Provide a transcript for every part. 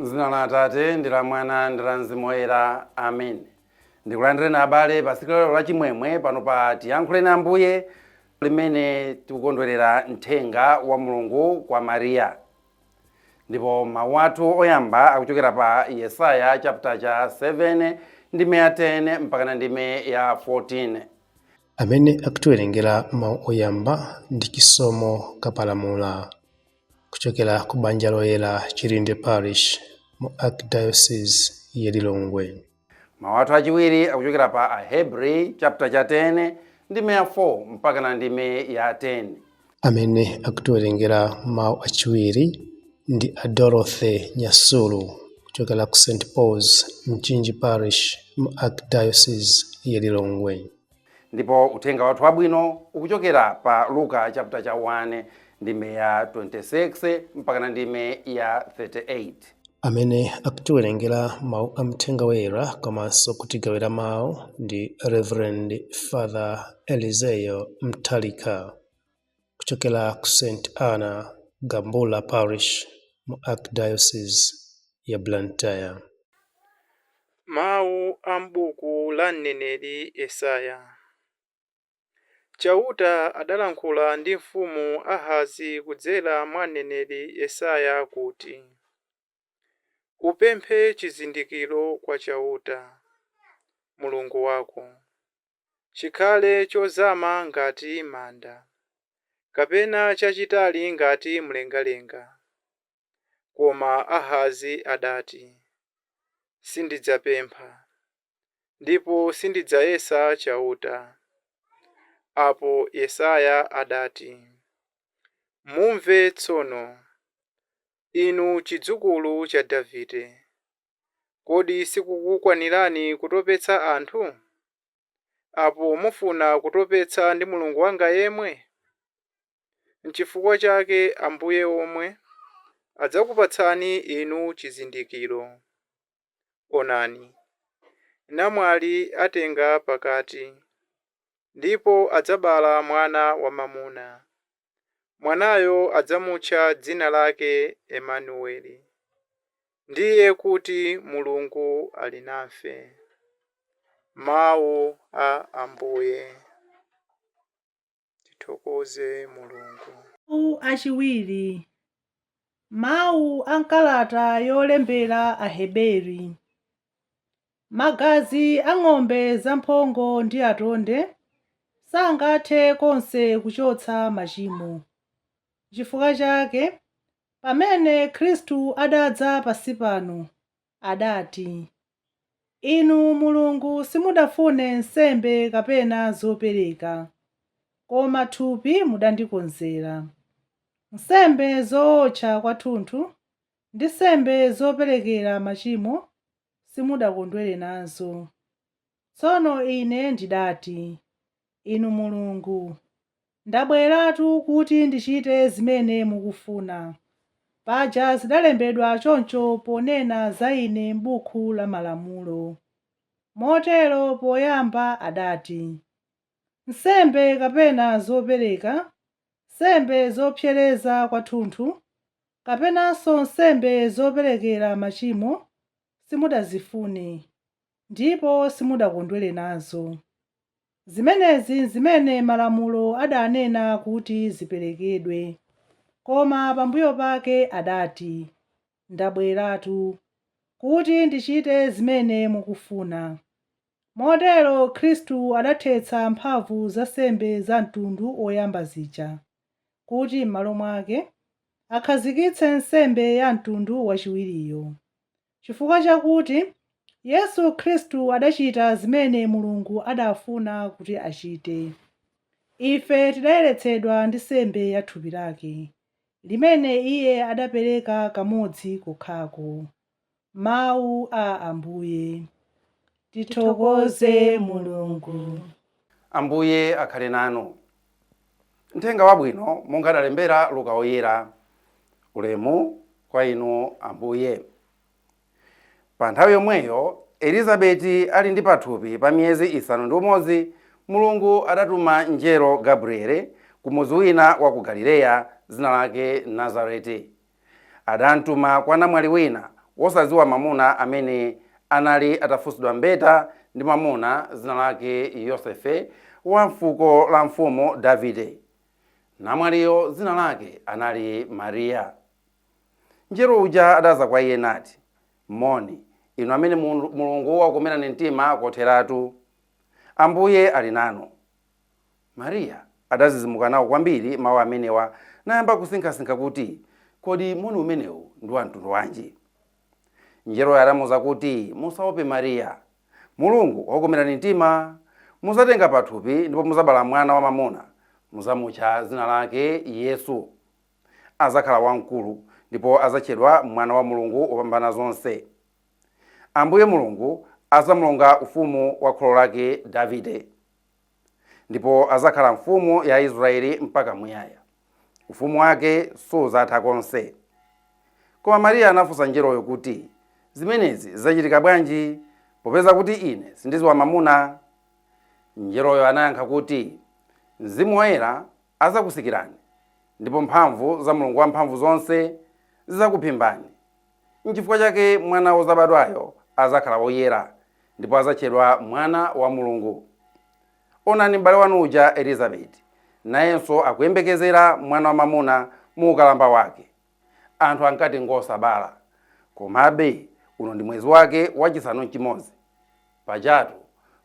M'dzina la Atate ndi la Mwana ndi la Mzimu Woyera. Amen. Ndikulandireni abale pa tsiku la chimwemwe pano pa Tiyankhuleni Ambuye, limene tikukondwerera mthenga wa Mulungu kwa Mariya. Ndipo mawu athu oyamba akuchokera pa Yesaya chapter cha 7 ndime ya 10 mpaka ndime ya 14. Amene akutiwerengera mawu oyamba ndi chisomo kapalamula kuchokera ku banja loyera Chilinde Parish mu Archdiocese ya Lilongwe. Mawu athu achiwiri akuchokera pa Ahebri chapter cha 10 ndime ya 4 mpaka ndime ya 10. Amene akutiwerengera mawu achiwiri ndi Dorothy Nyasulu kuchokera ku St. Paul's Mchinji Parish mu Archdiocese ya Lilongwe. Ndipo uthenga wathu wabwino ukuchokera pa Luka chapter cha 1 ndime ya 26 mpaka ndime ya 38. Amene akutiwerengera mawu a mthenga woyera komanso kutigawira mawu ndi Reverend Father Eliseo Mtalika kuchokera ku St. Anna Gambula Parish mu Archdiocese ya Blantyre. Mawu a m'buku la mneneri Yesaya. Chauta adalankhula ndi mfumu Ahazi kudzera mwa mneneri Yesaya kuti, upemphe chizindikiro kwa Chauta, Mulungu wako, chikhale chozama ngati manda, kapena chachitali ngati mlengalenga. Koma Ahazi adati, sindidzapempha, ndipo sindidzayesa Chauta. Apo Yesaya adati, mumve tsono, inu chidzukulu cha Davide. Kodi sikukukwanirani kutopetsa anthu? Apo mufuna kutopetsa ndi Mulungu wanga yemwe? N'chifukwa chake Ambuye omwe adzakupatsani inu chizindikiro. Onani, namwali atenga pakati, ndipo adzabala mwana wamwamuna. Mwanayo adzamutcha dzina lake Emanueli, ndiye kuti Mulungu ali nafe. Mawu a Ambuye. Tithokoze Mulungu. Mawu achiwiri. Mawu a kalata yolembera Aheberi. Magazi a ng'ombe zamphongo ndi atonde sangathe konse kuchotsa machimo. Chifukwa chake, pamene Khristu adadza pansi pano, adati, inu Mulungu simudafune nsembe kapena zopereka, koma thupi mudandikonzera. Nsembe zootcha kwathunthu ndi nsembe zoperekera machimo simudakondwere nazo. Tsono ine ndidati, inu Mulungu, ndabweratu kuti ndichite zimene mukufuna. Paja zidalembedwa choncho ponena za ine m'buku la malamulo. Motero poyamba adati, nsembe kapena zopereka, nsembe zopsereza kwathunthu, kapenanso nsembe zoperekera machimo simudazifune, ndipo simudakondwere nazo. Zimenezi zimene malamulo adanena kuti ziperekedwe. Koma pambuyo pake adati, ndabweratu kuti ndichite zimene mukufuna. Motero Khristu adathetsa mphamvu za nsembe za mtundu oyamba zija, kuti m'malo mwake akhazikitse nsembe ya mtundu wachiwiriyo. Chifukwa chakuti Yesu Khristu adachita zimene Mulungu adafuna kuti achite. Ife tidayeretsedwa ndi nsembe ya thupi lake, limene Iye adapereka kamodzi kokhako. Mawu a Ambuye. Tithokoze Mulungu. Ambuye akhale nanu. Mthenga wabwino monga adalembera Luka woyera. Ulemu kwa inu Ambuye. Pa nthawi yomweyo Elizabeti ali ndi pathupi pa miyezi 6, Mulungu adatuma mngelo Gabriele ku mudzi wina wa ku Galileya dzina lake Nazareti. Adamtuma kwa namwali wina wosadziwa mamuna amene anali atafunsidwa mbeta ndi mamuna zina lake Yosefe wa mfuko la mfumu Davide. Namwaliyo zina lake anali Mariya. Mngelo uja adaza kwa iye nati, moni inu amene Mulungu wakukomerani mtima kotheratu, Ambuye ali nanu. Mariya adazizimuka nawo kwambiri mawu amenewa nayamba kusinkhasinkha kuti kodi moni umenewu ndi wa mtundu wanji. Mngeloyo adamuwuza kuti musaope Mariya, Mulungu wakukomerani mtima, muzatenga pathupi ndipo muzabala mwana wamamuna, muzamutcha zina lake Yesu. Azakhala wamkulu ndipo azatchedwa mwana wa Mulungu wopambana zonse. Ambuye Mulungu azamulonga ufumu wa kholo lake Davide, ndipo azakhala mfumu ya Israeli mpaka muyaya. Ufumu wake suzatha konse. Koma Mariya anafunsa mngeloyo kuti zimenezi zachitika bwanji popeza kuti ine sindidziwa mamuna. Mngeloyo anayankha kuti Mzimu Woyera azakusikirani ndipo mphamvu za Mulungu wamphamvu zonse zizakuphimbani. N'chifukwa chake mwana wozabadwayo azakhala woyera ndipo azatchedwa mwana wa Mulungu. Onani m'bale wanu uja Elizabeti, nayenso akuyembekezera mwana wamamuna mu ukalamba wake. Anthu ankati ngosabala, komabe uno ndi mwezi wake wachisanu n'chimodzi. Pajatu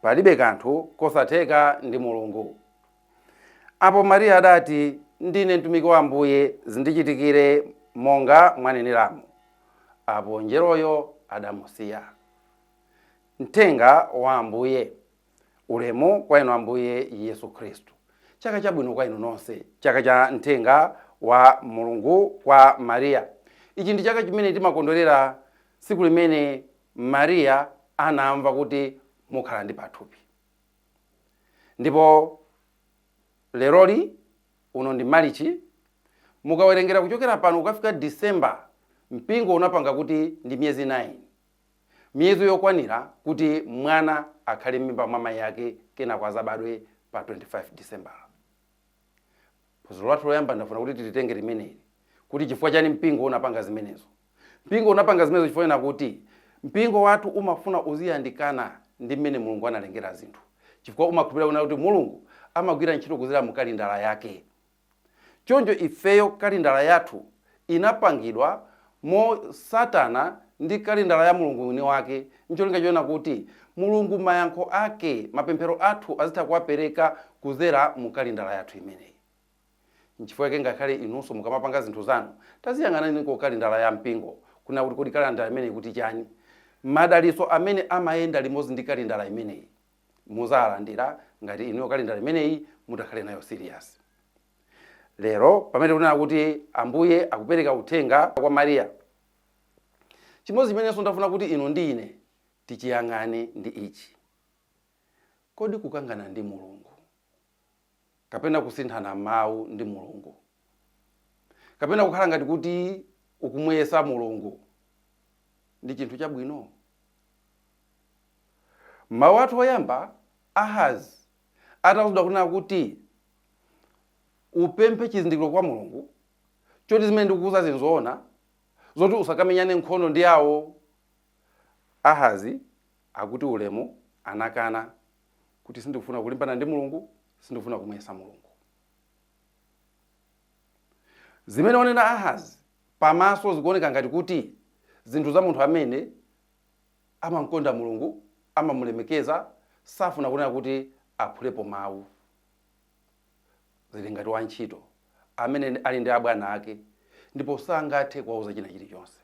palibe kanthu kosatheka ndi Mulungu. Apo Mariya adati, ndine mtumiki wa Ambuye, zindichitikire monga mwaneneramu. Apo mngeloyo adamusiya. Mthenga wa Ambuye. Ulemu kwa inu Ambuye Yesu Khristu. Chaka chabwino kwa inu nonse, chaka cha mthenga wa Mulungu kwa Mariya. Ichi ndi chaka chimene timakondwerera tsiku limene Mariya anamva kuti mukhala ndi pathupi. Ndipo leroli uno ndi Marichi, mukawerengera kuchokera pano ukafika Disemba, mpingo unapanga kuti ndi miyezi 9. Miyezi yokwanira kuti mwana akhale m'mimba mwa amayi ake kenako azabadwe pa 25 Disemba. Phunziro lathu loyamba ndafuna kuti tilitenge limeneli, kuti chifukwa chani mpingo unapanga zimenezo. Mpingo unapanga zimenezo chifukwa kuti mpingo wathu umafuna uziyandikana ndi mmene Mulungu analengera zinthu. Chifukwa umakhulupirira kuti Mulungu amagwira ntchito kudzera mu kalendala yake. Choncho ifeyo kalendala yathu inapangidwa mosatana ndi kalendala ya Mulungu mwini wake. Ncholinga choona kuti Mulungu mayankho ake, mapemphero athu azitha kuwapereka kudzera mu kalendala yathu imeneyi. Nchifukwa chake ngakhale inunso mukamapanga zinthu zanu, taziyang'anani ku kalendala ya mpingo, kuna kuti kalendala imeneyi kuti chani. Madaliso amene amayenda limodzi ndi kalendala imeneyi muzalandira ngati inuyo kalendala imeneyi mutakhale nayo serious. Lero pamene kunena kuti Ambuye akupereka uthenga kwa Mariya, chimodzi chimenenso ndafuna kuti inu ndi ine tichiyang'ane ndi ichi. Kodi kukangana ndi Mulungu, kapena kusinthana mawu ndi Mulungu, kapena kukhala ngati kuti ukumuyesa Mulungu, ndi chinthu chabwino? Mawu athu oyamba, Ahazi atawuzidwa kunena kuti upemphe chizindikiro kwa Mulungu, choti zimene ndikukuza zinzoona, zoti usakamenyane nkhondo ndi awo. Ahazi akuti ulemu anakana kuti sindikufuna kulimbana ndi Mulungu, sindikufuna kumuyesa Mulungu. Zimene onena Ahazi pamaso zikuoneka ngati kuti zinthu za munthu amene amamkonda Mulungu, amamulemekeza, safuna kunena kuti aphulepo mawu. Zili ngati wantchito amene ali ndi abwana ake ndipo sangathe kuwauza china chilichonse.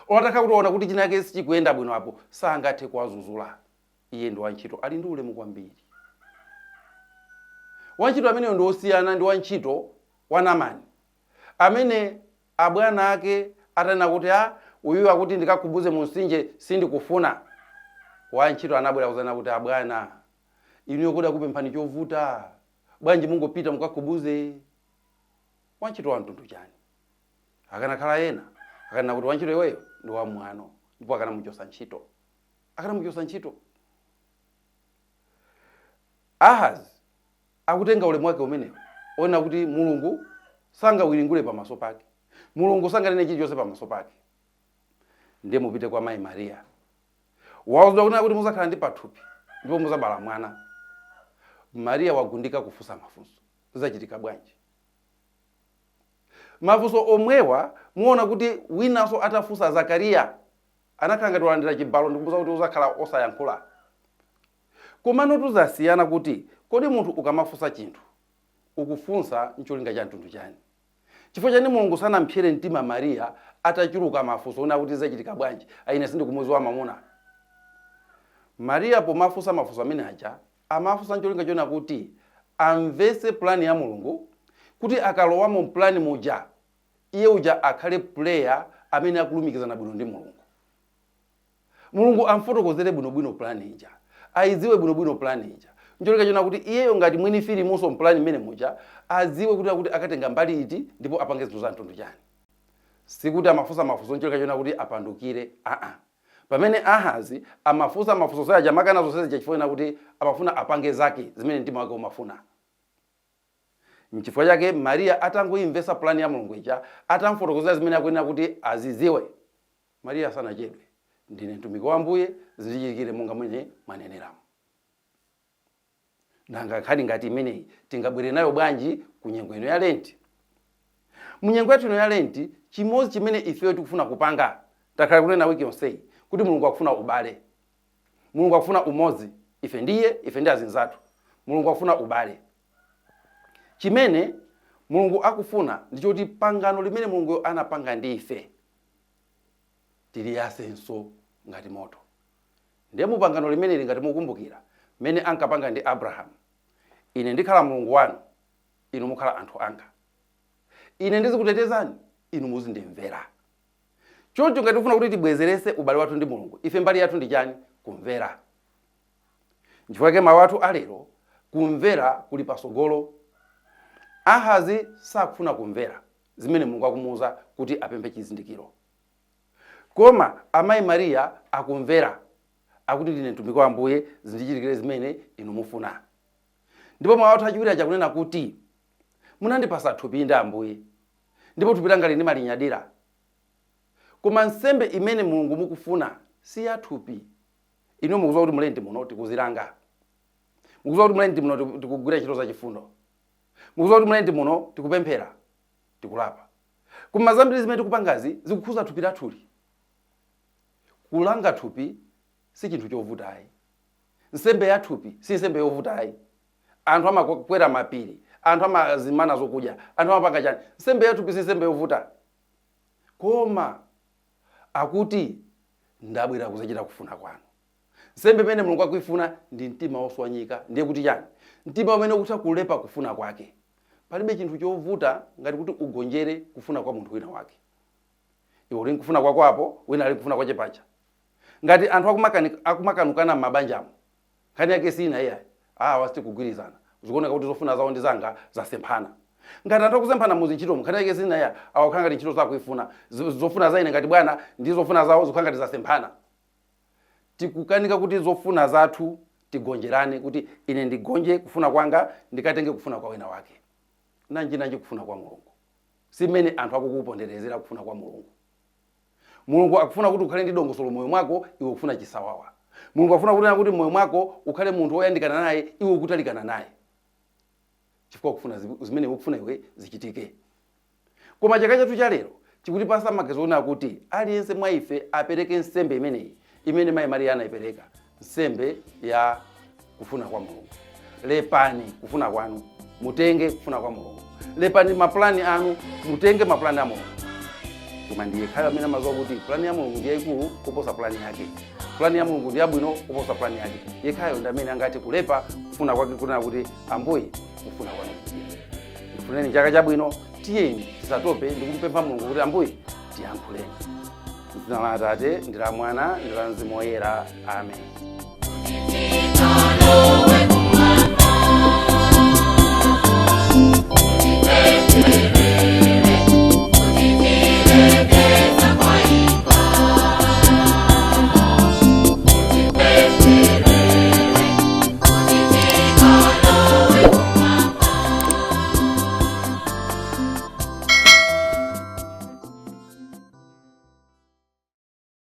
Otakha kuti kuti china chake sichikuyenda bwino apo, sangathe kuwazuzula. Iye ndi wantchito ali ndi ulemu kwambiri. Wantchito amene ndi osiyana ndi wantchito wa Naamani, amene abwana ake atanena kuti uyu akuti ndikakubuze mu mtsinje sindikufuna. Wantchito anabwera kuzana kuti abwana, inuyo kodi akupemphani chovuta, bwanji mungopita mukakubuze. Wantchito wa mtundu chani? Akanakhala ena akanena kuti wantchito iweyo ndi wamwano, ndipo akanamuchosa ntchito. Akanamuchosa ntchito. Ahazi akutenga ulemu wake umenewo, ona kuti Mulungu sangawiringule pamaso pake, Mulungu sanganene chilichonse pamaso pake. ndiye mupite kwa mayi Mariya. Wauzidwa kunena kuti muzakhala ndi pathupi ndipo muzabala mwana. Mariya wagundika kufunsa mafunso. Zachitika bwanji? Mafunso omwewa muona kuti winanso atafunsa Zakariya anakhala ngati walandira chibalo ndikubuza kuti uzakhala osayankhula. Komano tuzasiyana kuti kodi munthu ukamafunsa chinthu ukufunsa ncholinga cha mtundu chani. Chifukwa chani Mulungu sanampsere mtima Mariya atachuluka mafunso una kuti zachitika bwanji aine sindikumuziwa mamuna. Mariya pomafunsa mafunso amene aja amafunsa ncholinga chona kuti amvese plani ya Mulungu, kuti akalowa mu plani muja iye uja akhale player amene akulumikizana bwino ndi Mulungu. Mulungu amfotokozere bwinobwino plani ija, aiziwe bwinobwino plani ija. Ncholinga chona kuti iyeyo ngati mwini filimunso plani imene muja aziwe kuti akatenga mbali iti ndipo apange zinthu za mtundu chani. Sikuti amafunsa mafunso ncholinga chona kuti apandukire, Pamene Ahazi amafunsa mafunso saja makana zonse zachifuna kuti amafuna apange zake zimene mtima wake umafuna. N'chifukwa chake Mariya atangoimvesa plani ya Mulungu ija, atamfotokozera zimene akuyenera kuti aziziwe, Mariya sanachedwe. Ndine mtumiki wa Ambuye, zindichitikire monga mwene mwaneneramu. Nanga nkhani ngati imeneyi tingabwere nayo bwanji ku nyengo ino ya Lenti? Mu nyengo yathu ino ya Lenti, chimodzi chimene ifeyo tikufuna kupanga, takhala kunena wiki yonseyi, kuti Mulungu akufuna ubale. Mulungu akufuna umodzi, ife ndi azinzathu. Mulungu akufuna ubale. Chimene Mulungu akufuna ndichoti pangano limene Mulungu anapanga ndi ife tiliyasenso ngati moto. Ndiye mu pangano limene ngati mukumbukira mene ankapanga ndi Abraham, ine ndikhala Mulungu wanu, inu mukhala anthu anga. Ine ndizikutetezani, inu muzindimvera. Choncho ngati ufuna kuti tibwezerese ubale wathu ndi Mulungu, ife mbali yathu ndi chani? Kumvera. N'chifukwa chake mawu athu alero, kumvera kuli pasogolo. Ahazi sakufuna kumvera zimene Mulungu akumuwuza kuti apemphe chizindikiro. Koma amayi Mariya akumvera, akuti ndine mtumiki wa Ambuye, zindichitikire zimene inu mufuna. Ndipo mawu athu achiwiri akunena kuti munandipasa thupi ndi Ambuye, ndipo thupi langa lini malinyadira. Koma nsembe imene Mulungu mukufuna si ya thupi. Inu mukuziwa kuti Mlenti muno tikuzilanga. Mukuziwa kuti Mlenti muno tikugwira ntchito za chifundo. Mukuziwa kuti Mlenti muno tikupemphera, tikulapa. Koma zambiri zimene tikupangazi zikukhuza thupi lathuli. Kulanga thupi si chinthu chovutayi. Nsembe ya thupi si nsembe yovutayi. Anthu amakwera mapiri, anthu amazimana zokudya, anthu amapanga chani. Nsembe ya thupi si nsembe yovuta. Koma akuti ndabwera kudzachita kufuna kwanu. Nsembe imene Mulungu akuifuna ndi mtima woswanyika. Ndiye kuti chani? Mtima umene ukutha kulepa kufuna kwake. Palibe chinthu chovuta ngati kuti ugonjere kufuna kwa munthu wina wake. Iwe uli kufuna kwako apo, wina ali kufuna kwache pacha. Ngati anthu akumakanukana m'mabanjamo, nkhani yake sina iye, wasiti kugwirizana. Zikuoneka kuti zofuna zawo ndi zanga zasemphana. Ngati anthu akusemphana mu ntchito nkhani yake sina iye, awakhala ngati ntchito zakuifuna. Zofuna za ine ngati bwana ndi zofuna zawo zikhala ngati zasemphana. Tikukanika kuti zofuna zathu tigonjerane, kuti ine ndigonje kufuna kwanga ndikatenge kufuna kwa wina wake. Nanji kufuna kwa Mulungu. Simene anthu akukuponderezera kufuna kwa Mulungu. Mulungu akufuna kuti ukhale ndi dongosolo moyo mwako, iwe ukufuna chisawawa. Mulungu akufuna kuti moyo mwako ukhale munthu woyandikana naye, iwe ukutalikana naye. Chifukwa ukufuna zimene ukufuna iwe zichitike. Koma chaka chathu cha lero chikutipasa magezo ona kuti aliyense mwa ife apereke nsembe imeneyi imene mayi Mariya anayipereka, nsembe ya kufuna kwa Mulungu. Lepani kufuna kwanu, mutenge kufuna kwa Mulungu. Lepani maplani anu, mutenge maplani a Mulungu. Koma ndiye khaya amene amaziwa kuti plani ya Mulungu ndiye ikulu kuposa plani yake. Plani ya Mulungu ndiye bwino kuposa plani yake. Yekhayo ndi amene angati kulepa kufuna kwake kunena kuti Ambuye kufuna kwanu. Ndifuneni chaka chabwino, tiyeni tisatope ndikumpempha Mulungu kuti Ambuye tiyankhuleni. M'dzina la Atate ndi la Mwana ndi la Mzimu Woyera. Amen.